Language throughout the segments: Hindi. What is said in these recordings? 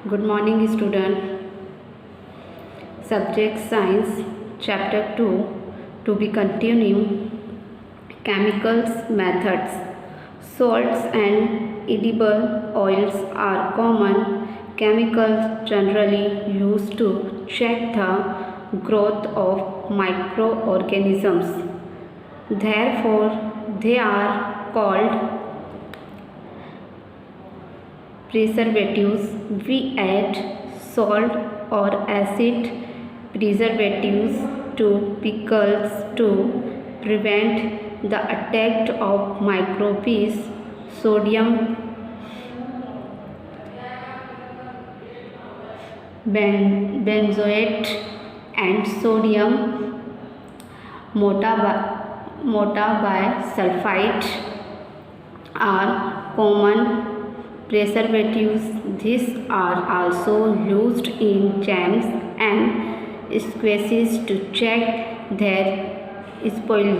Good morning, student. Subject Science, Chapter 2, to be continued. Chemicals methods. Salts and edible oils are common chemicals generally used to check the growth of microorganisms. Therefore, they are called preservatives. We add salt or acid preservatives to pickles to prevent the attack of microbes. Sodium benzoate and sodium motabisulfite are common preservatives. These are also used in jams and squeezes to check their spoil.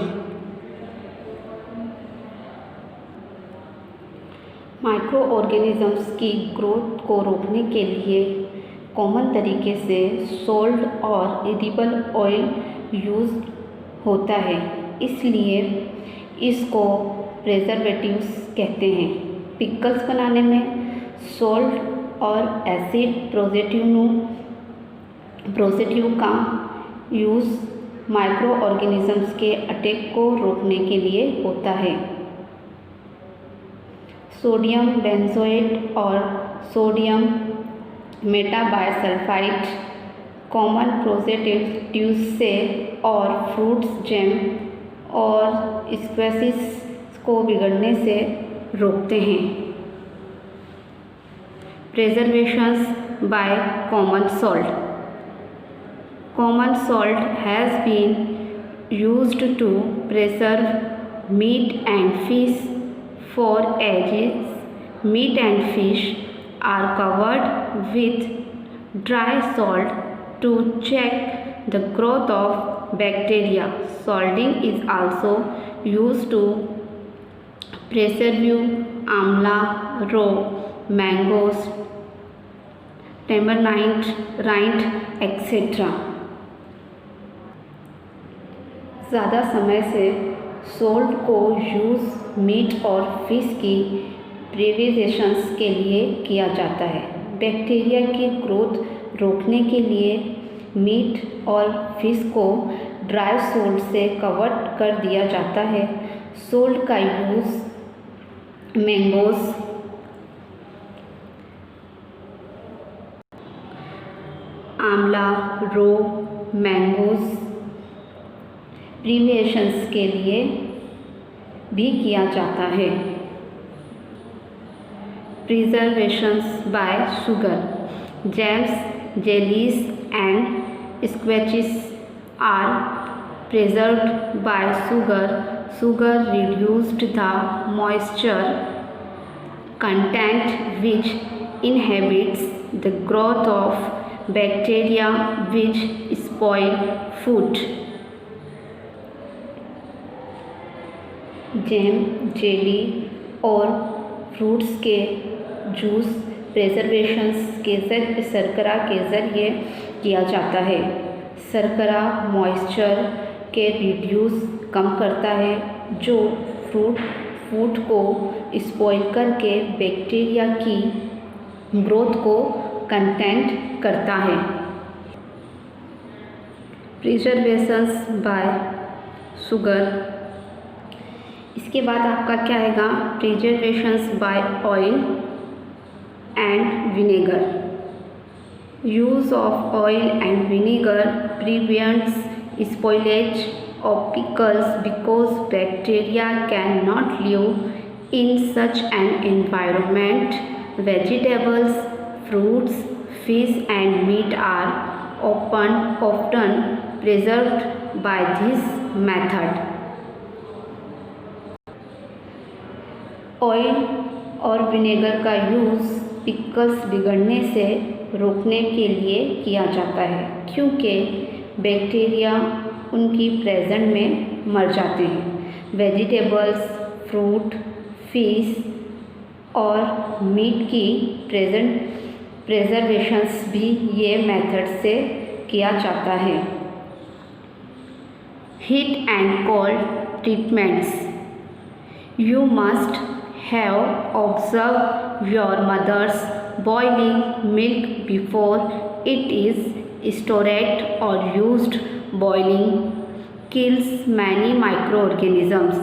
Microorganisms की ग्रोथ को रोकने के लिए कॉमन तरीके से सॉल्ट और एडिबल ऑयल यूज़ होता है, इसलिए इसको प्रिजर्वेटिव्स कहते हैं। पिकल्स बनाने में सॉल्ट और एसिड प्रोजेटिव का यूज़ माइक्रोऑर्गेनिजम्स के अटैक को रोकने के लिए होता है। सोडियम बेंजोएट और सोडियम मेटाबाइसल्फाइड कॉमन प्रोजेटिव्स से और फ्रूट्स जैम और स्क्वैशेस को बिगड़ने से रोकते हैं। Preservations by common salt has been used to preserve meat and fish for ages. Meat and fish are covered with dry salt to check the growth of bacteria. Salting is also used to preserve amla, raw mangoes, tamarind, etc. ज़्यादा समय से सॉल्ट को यूज़ मीट और फिश की प्रिजर्वेशंस के लिए किया जाता है। बैक्टीरिया की ग्रोथ रोकने के लिए मीट और फिश को ड्राई सॉल्ट से कवर कर दिया जाता है। सॉल्ट का यूज़ मैंगोज़, आंवला, रो मैंगोज़ प्रिजर्वेशंस के लिए भी किया जाता है। Preservations by sugar. Jams, jellies and squashes are preserved by sugar. Sugar reduced the moisture content which inhibits the growth of bacteria which spoil food. Jam, jelly और फ्रूट्स के जूस प्रिजर्वेशंस के शर्करा के ज़रिए किया जाता है। शर्करा मॉइस्चर के रिड्यूस कम करता है जो फूड को स्पॉइल करके बैक्टीरिया की ग्रोथ को कंटेंट करता है। Preservations by sugar. इसके बाद आपका क्या आएगा? Preservations by oil and vinegar. Use of oil and vinegar prevents spoilage of pickles because bacteria cannot live in such an environment. Vegetables, fruits, fish and meat are often preserved by this method. Oil और विनेगर का यूज़ पिकल्स बिगड़ने से रोकने के लिए किया जाता है, क्योंकि बैक्टीरिया उनकी प्रेजेंट में मर जाते हैं। वेजिटेबल्स, फ्रूट, फिश और मीट की प्रिजर्वेशंस भी ये मेथड से किया जाता है। Heat and cold treatments. You must have observe your mothers boiling milk before it is stored और used. Boiling kills many microorganisms.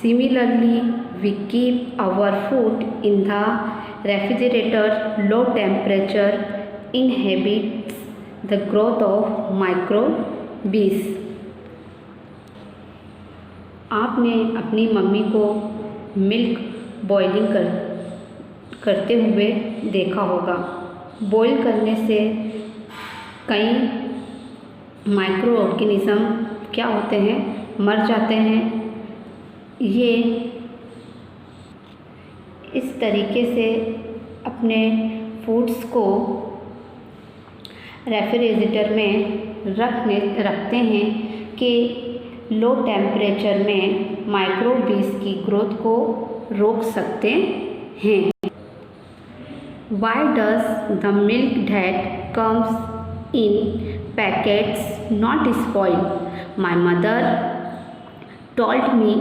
Similarly, we keep our food in the refrigerator. Low temperature inhibits the growth of microbes. आपने अपनी मम्मी को मिल्क बॉइलिंग करते हुए देखा होगा। बॉईल करने से कई माइक्रो ऑर्गेनिज़म क्या होते हैं, मर जाते हैं। ये इस तरीके से अपने फूड्स को रेफ्रिजरेटर में रखते हैं कि लो टेम्परेचर में माइक्रोबीज की ग्रोथ को रोक सकते हैं। Why does the milk that comes in packets not spoil? My mother told me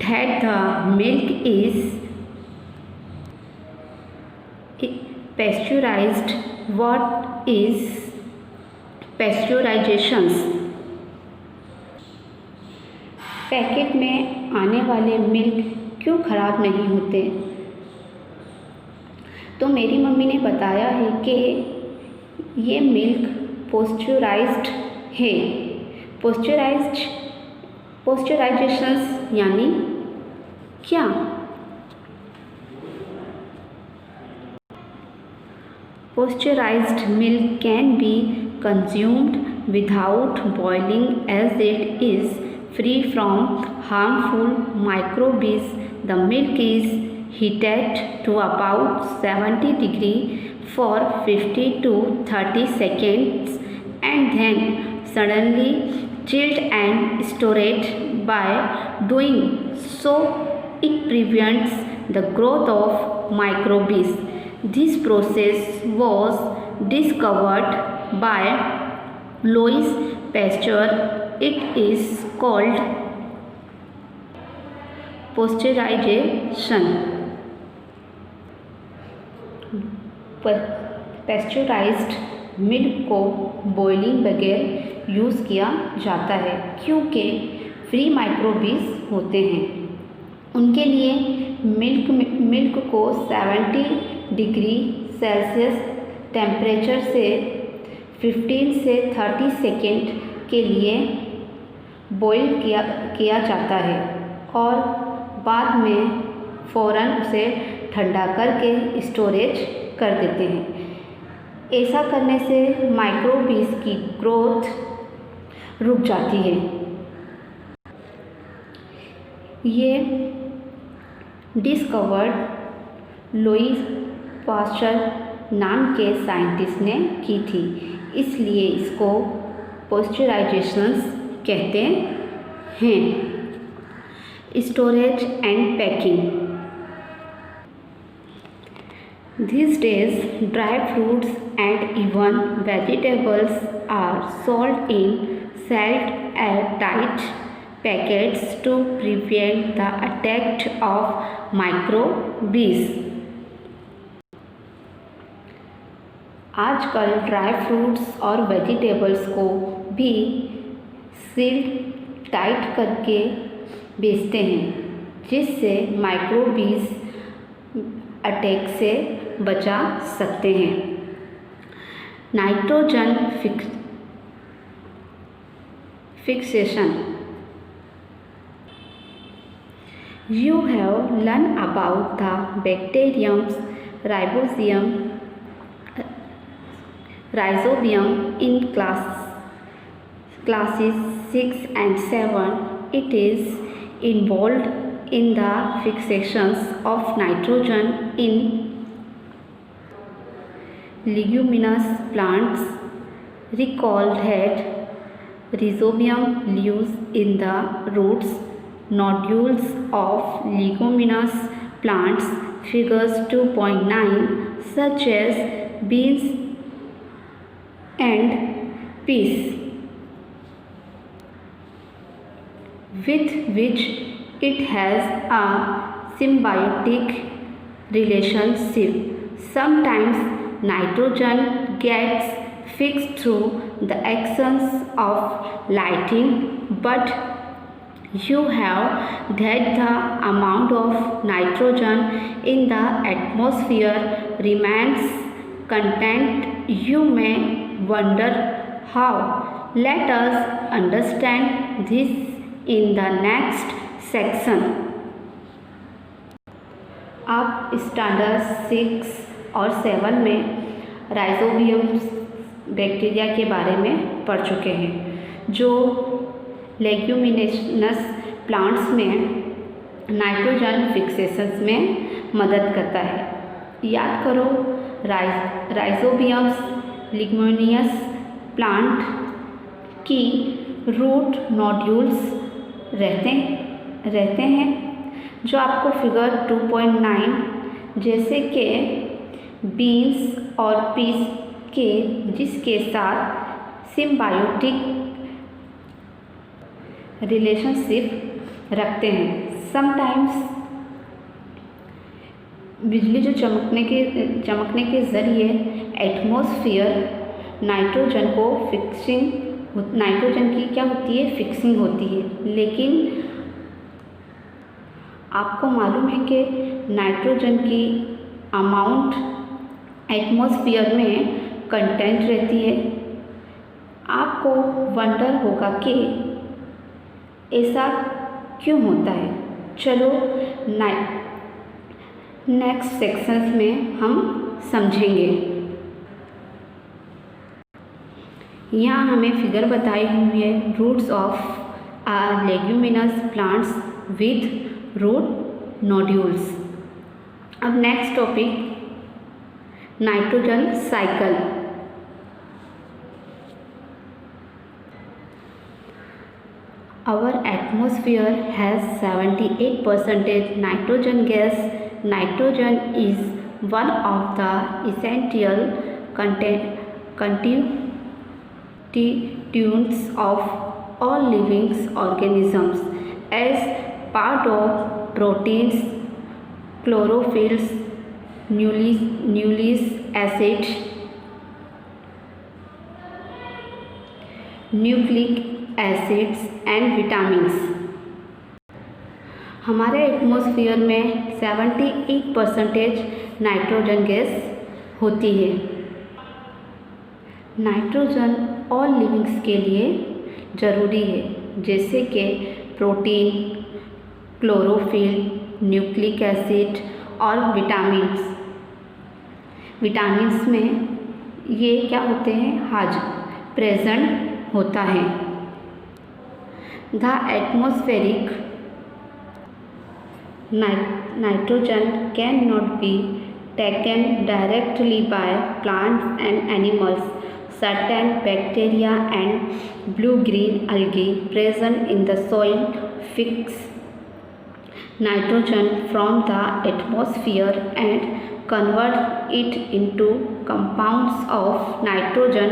that the milk is pasteurized. What is pasteurizations? Packet में आने वाले मिल्क क्यों ख़राब नहीं होते? तो मेरी मम्मी ने बताया है कि ये मिल्क पोस्चराइज्ड है। पोस्चराइजेशंस यानी क्या? Pasteurized milk can be consumed without boiling as it is free from harmful microbes. The milk is heated to about 70 degrees for 50 to 30 seconds and then suddenly chilled and stored. By doing so, it prevents the growth of microbes. This process was discovered by Louis Pasteur. It is called pasteurization. Pasteurized milk को बॉइलिंग बगैर यूज़ किया जाता है क्योंकि फ्री माइक्रोबीज होते हैं। उनके लिए मिल्क को 70 डिग्री सेल्सियस टेम्परेचर से 15 से 30 सेकेंड के लिए बॉईल किया जाता है और बाद में फ़ौरन उसे ठंडा करके स्टोरेज कर देते हैं। ऐसा करने से माइक्रोबीज की ग्रोथ रुक जाती है। ये डिस्कवर्ड लुईस पास्चर नाम के साइंटिस्ट ने की थी, इसलिए इसको पास्चराइजेशंस कहते हैं। Storage and packing. These days, dry fruits and even vegetables are sold in sealed airtight packets to prevent the attack of microbes. आजकल ड्राई फ्रूट्स और वेजिटेबल्स को भी सील्ड टाइट करके बेचते हैं, जिससे माइक्रोबीज अटैक से बचा सकते हैं। Nitrogen fixation. You have learned about the bacterium rhizobium in classes 6 and 7. It is involved in the fixations of nitrogen in leguminous plants. Recall that rhizobium lives in the roots nodules of leguminous plants. figures 2.9 such as beans and peas, with which it has a symbiotic relationship. Sometimes nitrogen gets fixed through the actions of lighting, but you have that the amount of nitrogen in the atmosphere remains constant. You may wonder how. Let us understand this in the next section. आप स्टैंडर्ड 6 और 7 में राइजोबियम बैक्टीरिया के बारे में पढ़ चुके हैं, जो लेग्यूमिनेशनस प्लांट्स में नाइट्रोजन फिक्सेशंस में मदद करता है। याद करो, राइजोबियम्स लेग्यूमिनियस प्लांट की रूट नोड्यूल्स रहते हैं, जो आपको फिगर 2.9 जैसे कि बीन्स और पीस के जिसके साथ सिम्बायोटिक रिलेशनशिप रखते हैं। समटाइम्स बिजली जो चमकने के ज़रिए एटमॉस्फेयर नाइट्रोजन की क्या होती है, फिक्सिंग होती है। लेकिन आपको मालूम है कि नाइट्रोजन की अमाउंट एटमॉस्फेयर में कंटेंट रहती है। आपको वंडर होगा कि ऐसा क्यों होता है। चलो नेक्स्ट सेक्शंस में हम समझेंगे। यहाँ हमें फिगर बताई हुई है roots of leguminous plants with root nodules. अब next topic, nitrogen cycle. Our atmosphere has 78% nitrogen gas. Nitrogen is one of the essential constituents of all living organisms. As part of proteins, chlorophylls, nucleic acids, and vitamins. हमारे एटमॉस्फेयर में 78% नाइट्रोजन गैस होती है। नाइट्रोजन ऑल लिविंग्स के लिए ज़रूरी है, जैसे कि प्रोटीन, क्लोरोफिल, न्यूक्लिक एसिड और विटामिन्स में ये क्या होते हैं, प्रेजेंट होता है। The atmospheric nitrogen cannot be taken directly by plants and animals. Certain bacteria and blue-green algae present in the soil fix nitrogen from the atmosphere and convert it into compounds of nitrogen.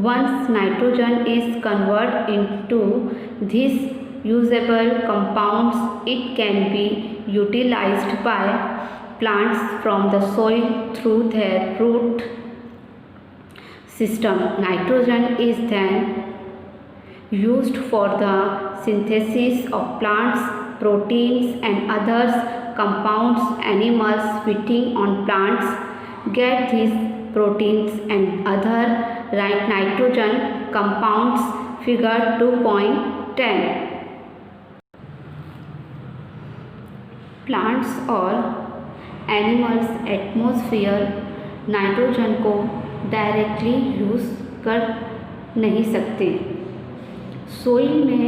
Once nitrogen is converted into these usable compounds, it can be utilized by plants from the soil through their root system. Nitrogen is then used for the synthesis of plants, proteins and other compounds. Animals feeding on plants get these proteins and other nitrogen compounds. Figure 2.10. Plants और एनिमल्स एटमॉस्फेयर नाइट्रोजन को डायरेक्टली यूज़ कर नहीं सकते। सोइल में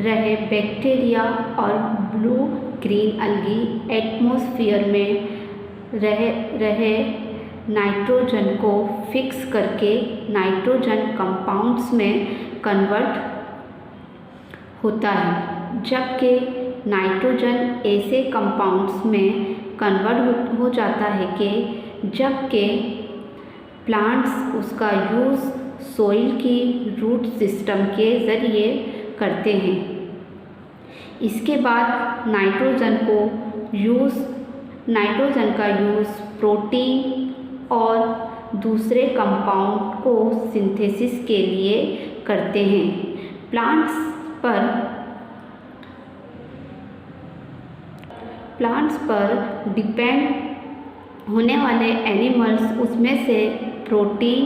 रहे बैक्टीरिया और ब्लू ग्रीन अलगी एटमॉस्फेयर में रहे नाइट्रोजन को फिक्स करके नाइट्रोजन कंपाउंड्स में कन्वर्ट होता है, जबकि नाइट्रोजन ऐसे कंपाउंड्स में कन्वर्ट हो जाता है कि जबकि प्लांट्स उसका यूज़ सोइल की रूट सिस्टम के ज़रिए करते हैं। इसके बाद नाइट्रोजन का यूज़ प्रोटीन और दूसरे कंपाउंड को सिंथेसिस के लिए करते हैं। प्लांट्स पर डिपेंड होने वाले एनिमल्स उसमें से प्रोटीन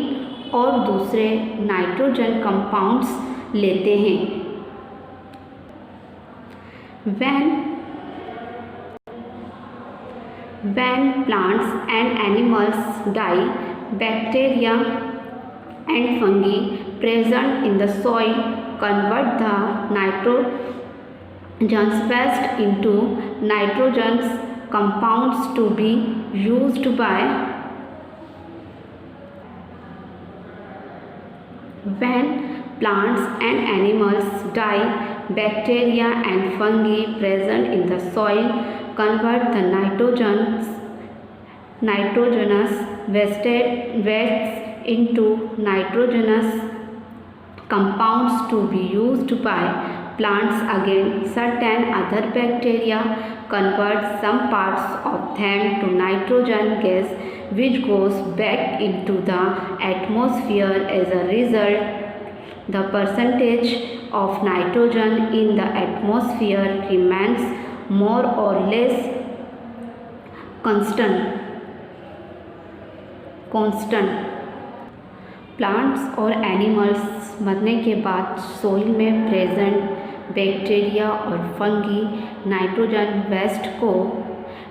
और दूसरे नाइट्रोजन कंपाउंड्स लेते हैं। When plants and animals die, bacteria and fungi present in the soil convert the nitrogenous waste into nitrogenous compounds to be used by when plants and animals die, bacteria and fungi present in the soil convert the nitrogenous wastes into nitrogenous compounds to be used by plants. Again, certain other bacteria convert some parts of them to nitrogen gas, which goes back into the atmosphere. As a result, the percentage of nitrogen in the atmosphere remains more or less constant. Plants और एनिमल्स मरने के बाद सोइल में प्रेजेंट बैक्टीरिया और फंगी नाइट्रोजन वेस्ट को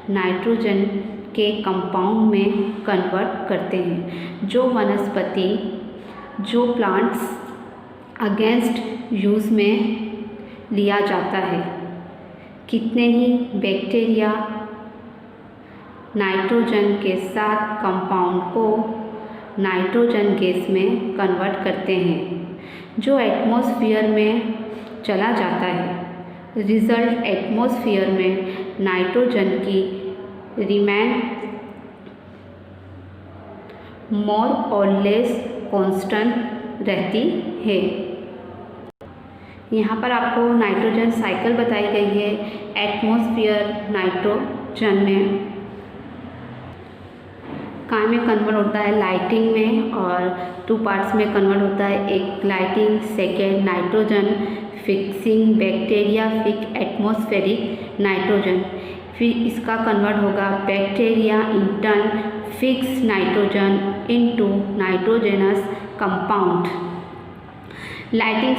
नाइट्रोजन के कंपाउंड में कन्वर्ट करते हैं, जो प्लांट्स अगेंस्ट यूज़ में लिया जाता है। कितने ही बैक्टीरिया नाइट्रोजन के साथ कंपाउंड को नाइट्रोजन गैस में कन्वर्ट करते हैं, जो एटमॉस्फेयर में चला जाता है। रिजल्ट एटमॉस्फेयर में नाइट्रोजन की रिमेन मोर और लेस कांस्टेंट रहती है। यहाँ पर आपको नाइट्रोजन साइकिल बताई गई है। एटमॉस्फेयर नाइट्रोजन में कहाँ में कन्वर्ट होता है, लाइटिंग में, और 2 पार्ट्स में कन्वर्ट होता है। एक lighting, second nitrogen fixing bacteria fix atmospheric nitrogen. फिर इसका कन्वर्ट होगा bacteria in turn fix nitrogen into nitrogenous compound. Lighting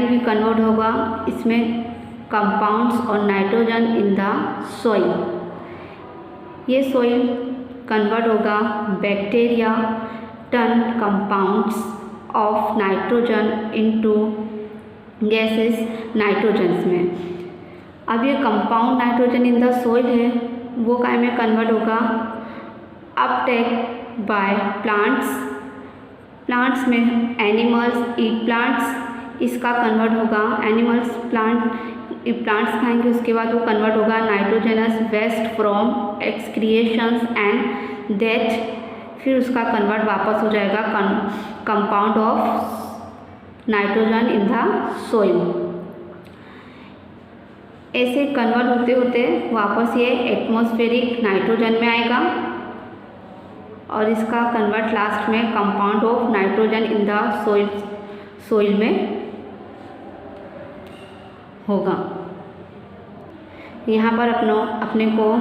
भी कन्वर्ट होगा, इसमें कंपाउंड्स और नाइट्रोजन इन द सोइल। ये सोइल कन्वर्ट होगा bacteria turn compounds of nitrogen into gases nitrogens में। अब ये compound nitrogen in the soil है, वो काय में कन्वर्ट होगा अपटेक बाय प्लांट्स में एनिमल्स ईट प्लांट्स, इसका कन्वर्ट होगा प्लांट्स खाएंगे, उसके बाद वो कन्वर्ट होगा nitrogenous waste from excretions and death. फिर उसका कन्वर्ट वापस हो जाएगा compound of nitrogen in the soil. ऐसे कन्वर्ट होते होते वापस ये एटमॉस्फेरिक नाइट्रोजन में आएगा और इसका कन्वर्ट लास्ट में compound of nitrogen in the soil में होगा। यहाँ पर अपने को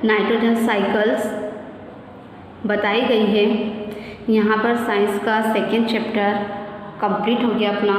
नाइट्रोजन साइकिल्स बताई गई है। यहाँ पर साइंस का 2nd चैप्टर कंप्लीट हो गया अपना।